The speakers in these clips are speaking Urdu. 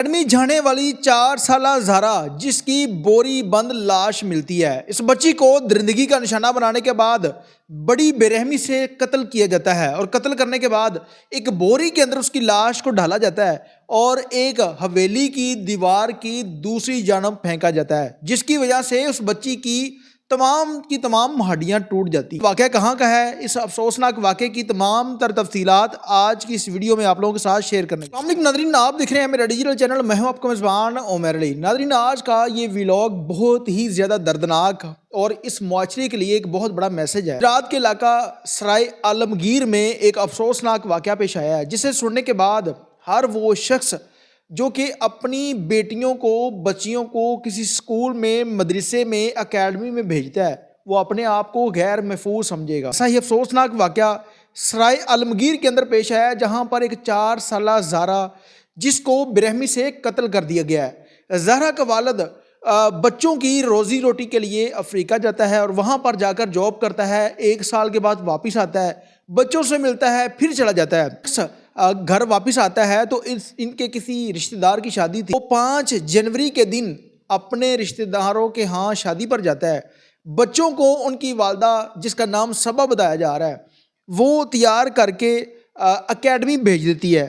اکیڈمی جانے والی 4 سالہ زہرا جس کی بوری بند لاش ملتی ہے، اس بچی کو درندگی کا نشانہ بنانے کے بعد بڑی بے رحمی سے قتل کیا جاتا ہے، اور قتل کرنے کے بعد ایک بوری کے اندر اس کی لاش کو ڈالا جاتا ہے اور ایک حویلی کی دیوار کی دوسری جانب پھینکا جاتا ہے، جس کی وجہ سے اس بچی کی تمام ہڈیاں ٹوٹ جاتی ہیں۔ واقعہ کہاں کا ہے، اس افسوسناک واقعے کی تمام تر تفصیلات آج کی اس ویڈیو میں آپ لوگوں کے ساتھ شیئر کرنے السلام علیکم ناظرین، آپ دیکھ رہے ہیں میرا ڈیجیٹل چینل، میں ہوں آپ کا میزبان عمر علی۔ ناظرین، آج کا یہ ویلاگ بہت ہی زیادہ دردناک اور اس معاشرے کے لیے ایک بہت بڑا میسج ہے۔ گجرات کے علاقہ سرائے عالمگیر میں ایک افسوسناک واقعہ پیش آیا ہے، جسے سننے کے بعد ہر وہ شخص جو کہ اپنی بیٹیوں کو، بچیوں کو کسی سکول میں، مدرسے میں، اکیڈمی میں بھیجتا ہے، وہ اپنے آپ کو غیر محفوظ سمجھے گا۔ ایسا ہی افسوسناک واقعہ سرائے عالمگیر کے اندر پیش آیا ہے، جہاں پر ایک 4 سالہ زہرا جس کو برہمی سے قتل کر دیا گیا ہے۔ زہرا کا والد بچوں کی روزی روٹی کے لیے افریقہ جاتا ہے اور وہاں پر جا کر جاب کرتا ہے، 1 سال کے بعد واپس آتا ہے، بچوں سے ملتا ہے، پھر چلا جاتا ہے۔ گھر واپس آتا ہے تو ان کے کسی رشتہ دار کی شادی تھی، وہ 5 جنوری کے دن اپنے رشتہ داروں کے ہاں شادی پر جاتا ہے۔ بچوں کو ان کی والدہ، جس کا نام صبا بتایا جا رہا ہے، وہ تیار کر کے اکیڈمی بھیج دیتی ہے۔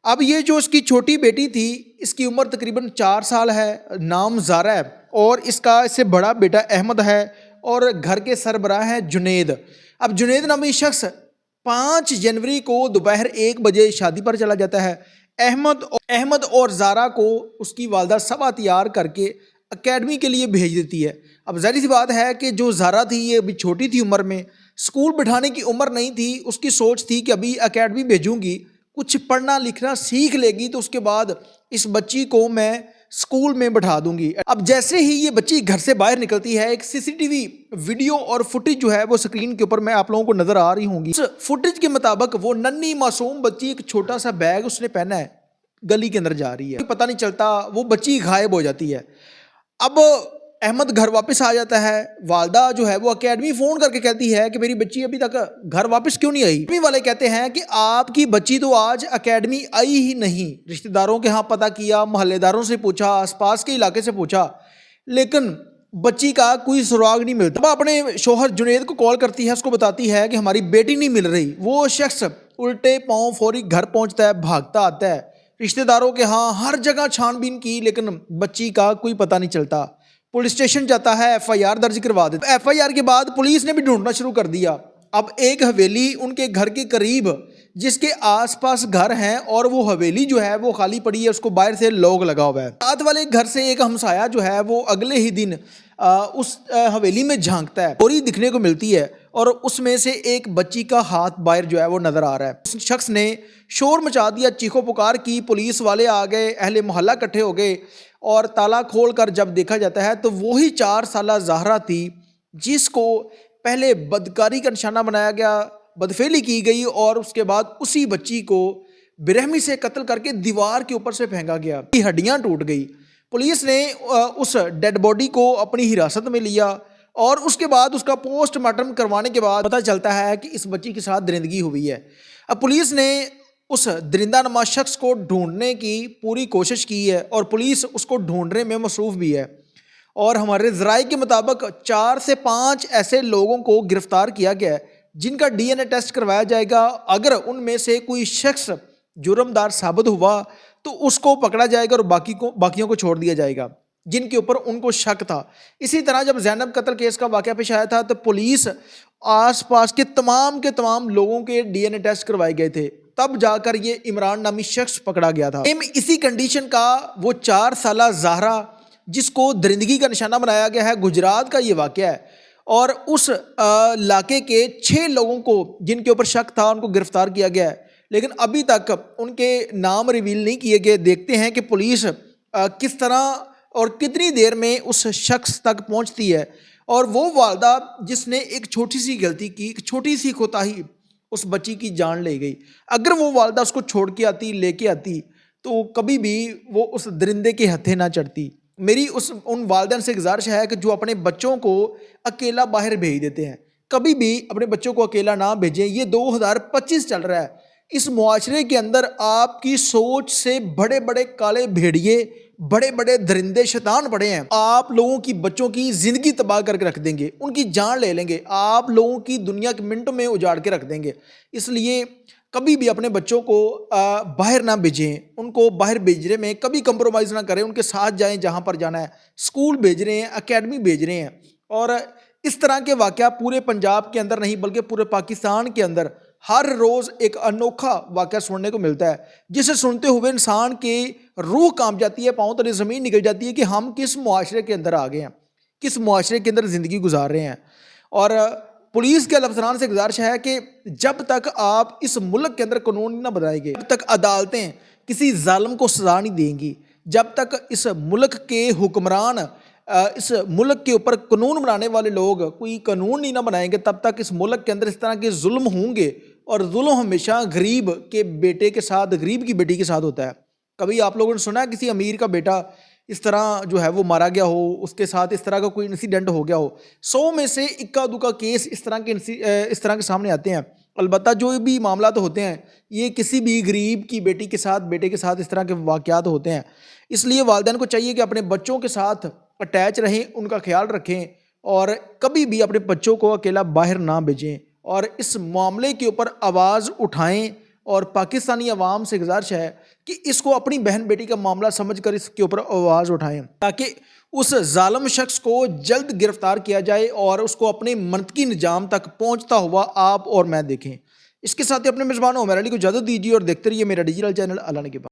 اب یہ جو اس کی چھوٹی بیٹی تھی، اس کی عمر تقریباً 4 سال ہے، نام زارا ہے، اور اس سے بڑا بیٹا احمد ہے، اور گھر کے سربراہ ہیں جنید۔ اب جنید نامی شخص 5 جنوری کو دوپہر 1 بجے شادی پر چلا جاتا ہے۔ احمد اور زارا کو اس کی والدہ صبا تیار کر کے اکیڈمی کے لیے بھیج دیتی ہے۔ اب ظاہر سی بات ہے کہ جو زارا تھی یہ ابھی چھوٹی تھی عمر میں، اسکول بٹھانے کی عمر نہیں تھی، اس کی سوچ تھی کہ ابھی اکیڈمی بھیجوں گی، کچھ پڑھنا لکھنا سیکھ لے گی تو اس کے بعد اس بچی کو میں اسکول میں بٹھا دوں گی۔ اب جیسے ہی یہ بچی گھر سے باہر نکلتی ہے، ایک CCTV ویڈیو اور فوٹیج جو ہے وہ سکرین کے اوپر میں آپ لوگوں کو نظر آ رہی ہوں گی۔ اس فوٹیج کے مطابق وہ ننھی معصوم بچی، ایک چھوٹا سا بیگ اس نے پہنا ہے، گلی کے اندر جا رہی ہے، پتہ نہیں چلتا، وہ بچی غائب ہو جاتی ہے۔ اب احمد گھر واپس آ جاتا ہے، والدہ جو ہے وہ اکیڈمی فون کر کے کہتی ہے کہ میری بچی ابھی تک گھر واپس کیوں نہیں آئی؟ اکیڈمی والے کہتے ہیں کہ آپ کی بچی تو آج اکیڈمی آئی ہی نہیں۔ رشتہ داروں کے ہاں پتہ کیا، محلے داروں سے پوچھا، آس پاس کے علاقے سے پوچھا، لیکن بچی کا کوئی سراغ نہیں ملتا۔ وہ اپنے شوہر جنید کو کال کرتی ہے، اس کو بتاتی ہے کہ ہماری بیٹی نہیں مل رہی۔ وہ شخص الٹے پاؤں فوری گھر پہنچتا ہے، بھاگتا آتا ہے، رشتہ داروں کے ہاں ہر جگہ چھان بین کی، لیکن بچی کا کوئی پتہ نہیں چلتا۔ پولیس اسٹیشن جاتا ہے، FIR درج کروا دیتا ہے۔ FIR کے بعد پولیس نے بھی ڈھونڈنا شروع کر دیا۔ اب ایک حویلی ان کے گھر کے قریب، جس کے آس پاس گھر ہیں، اور وہ حویلی جو ہے وہ خالی پڑی ہے، اس کو باہر سے لوگ لگا ہوا ہے۔ ساتھ والے گھر سے ایک ہمسایہ جو ہے وہ اگلے ہی دن اس حویلی میں جھانکتا ہے، بوری دکھنے کو ملتی ہے، اور اس میں سے ایک بچی کا ہاتھ باہر جو ہے وہ نظر آ رہا ہے۔ اس شخص نے شور مچا دیا، چیخو پکار کی، پولیس والے آ گئے، اہل محلہ اکٹھے ہو گئے، اور تالا کھول کر جب دیکھا جاتا ہے تو وہی 4 سالہ زہرا تھی، جس کو پہلے بدکاری کا نشانہ بنایا گیا، بدفعلی کی گئی، اور اس کے بعد اسی بچی کو برہمی سے قتل کر کے دیوار کے اوپر سے پھینکا گیا، ہڈیاں ٹوٹ گئی۔ پولیس نے اس ڈیڈ باڈی کو اپنی حراست میں لیا، اور اس کے بعد اس کا پوسٹ مارٹم کروانے کے بعد پتہ چلتا ہے کہ اس بچی کے ساتھ درندگی ہوئی ہے۔ اب پولیس نے اس درندہ نما شخص کو ڈھونڈنے کی پوری کوشش کی ہے، اور پولیس اس کو ڈھونڈنے میں مصروف بھی ہے، اور ہمارے ذرائع کے مطابق 4 سے 5 ایسے لوگوں کو گرفتار کیا گیا ہے، جن کا DNA ٹیسٹ کروایا جائے گا۔ اگر ان میں سے کوئی شخص جرمدار ثابت ہوا تو اس کو پکڑا جائے گا، اور باقیوں کو چھوڑ دیا جائے گا جن کے اوپر ان کو شک تھا۔ اسی طرح جب زینب قتل کیس کا واقعہ پیش آیا تھا تو پولیس آس پاس کے تمام لوگوں کے DNA ٹیسٹ کروائے گئے تھے، تب جا کر یہ عمران نامی شخص پکڑا گیا تھا۔ اسی کنڈیشن کا وہ 4 سالہ زہرا جس کو درندگی کا نشانہ بنایا گیا ہے، گجرات کا یہ واقعہ ہے، اور اس علاقے کے 6 لوگوں کو جن کے اوپر شک تھا ان کو گرفتار کیا گیا ہے، لیکن ابھی تک ان کے نام ریویل نہیں کیے گئے۔ دیکھتے ہیں کہ پولیس کس طرح اور کتنی دیر میں اس شخص تک پہنچتی ہے، اور وہ والدہ جس نے ایک چھوٹی سی غلطی کی، ایک چھوٹی سی کوتاہی، اس بچی کی جان لے گئی۔ اگر وہ والدہ اس کو چھوڑ کے آتی، لے کے آتی، تو کبھی بھی وہ اس درندے کے ہتھے نہ چڑھتی۔ میری ان والدین سے گزارش ہے کہ جو اپنے بچوں کو اکیلا باہر بھیج دیتے ہیں، کبھی بھی اپنے بچوں کو اکیلا نہ بھیجیں۔ یہ 2025 چل رہا ہے، اس معاشرے کے اندر آپ کی سوچ سے بڑے بڑے کالے بھیڑیے، بڑے بڑے درندے شیطان پڑے ہیں، آپ لوگوں کی بچوں کی زندگی تباہ کر کے رکھ دیں گے، ان کی جان لے لیں گے، آپ لوگوں کی دنیا کے منٹوں میں اجاڑ کے رکھ دیں گے۔ اس لیے کبھی بھی اپنے بچوں کو باہر نہ بھیجیں، ان کو باہر بھیجنے میں کبھی کمپرومائز نہ کریں، ان کے ساتھ جائیں جہاں پر جانا ہے، اسکول بھیج رہے ہیں، اکیڈمی بھیج رہے ہیں۔ اور اس طرح کے واقعہ پورے پنجاب کے اندر نہیں بلکہ پورے پاکستان کے اندر ہر روز ایک انوکھا واقعہ سننے کو ملتا ہے، جسے سنتے ہوئے انسان کی روح کانپ جاتی ہے، پاؤں تلے زمین نکل جاتی ہے کہ ہم کس معاشرے کے اندر آ گئے ہیں، کس معاشرے کے اندر زندگی گزار رہے ہیں۔ اور پولیس کے افسران سے گزارش ہے کہ جب تک آپ اس ملک کے اندر قانون نہ بنائیں گے، جب تک عدالتیں کسی ظالم کو سزا نہیں دیں گی، جب تک اس ملک کے حکمران اس ملک کے اوپر قانون بنانے والے لوگ کوئی قانون نہیں نہ بنائیں گے، تب تک اس ملک کے اندر اس طرح کے ظلم ہوں گے۔ اور ظلم ہمیشہ غریب کے بیٹے کے ساتھ، غریب کی بیٹی کے ساتھ ہوتا ہے۔ کبھی آپ لوگوں نے سنا ہے کسی امیر کا بیٹا اس طرح جو ہے وہ مارا گیا ہو، اس کے ساتھ اس طرح کا کوئی انسیڈنٹ ہو گیا ہو؟ 100 میں سے اکا دکا کیس اس طرح کے سامنے آتے ہیں۔ البتہ جو بھی معاملات ہوتے ہیں یہ کسی بھی غریب کی بیٹی کے ساتھ، بیٹے کے ساتھ اس طرح کے واقعات ہوتے ہیں۔ اس لیے والدین کو چاہیے کہ اپنے بچوں کے ساتھ اٹیچ رہیں، ان کا خیال رکھیں اور کبھی بھی اپنے بچوں کو اکیلا باہر نہ بھیجیں، اور اس معاملے کے اوپر آواز اٹھائیں۔ اور پاکستانی عوام سے گزارش ہے کہ اس کو اپنی بہن بیٹی کا معاملہ سمجھ کر اس کے اوپر آواز اٹھائیں، تاکہ اس ظالم شخص کو جلد گرفتار کیا جائے اور اس کو اپنے منطقی نجام تک پہنچتا ہوا آپ اور میں دیکھیں۔ اس کے ساتھ ہی اپنے میزبان عمیر علی کو اجازت دیجیے اور دیکھتے رہیے میرا ڈیجیٹل چینل اللہ نے کے بعد۔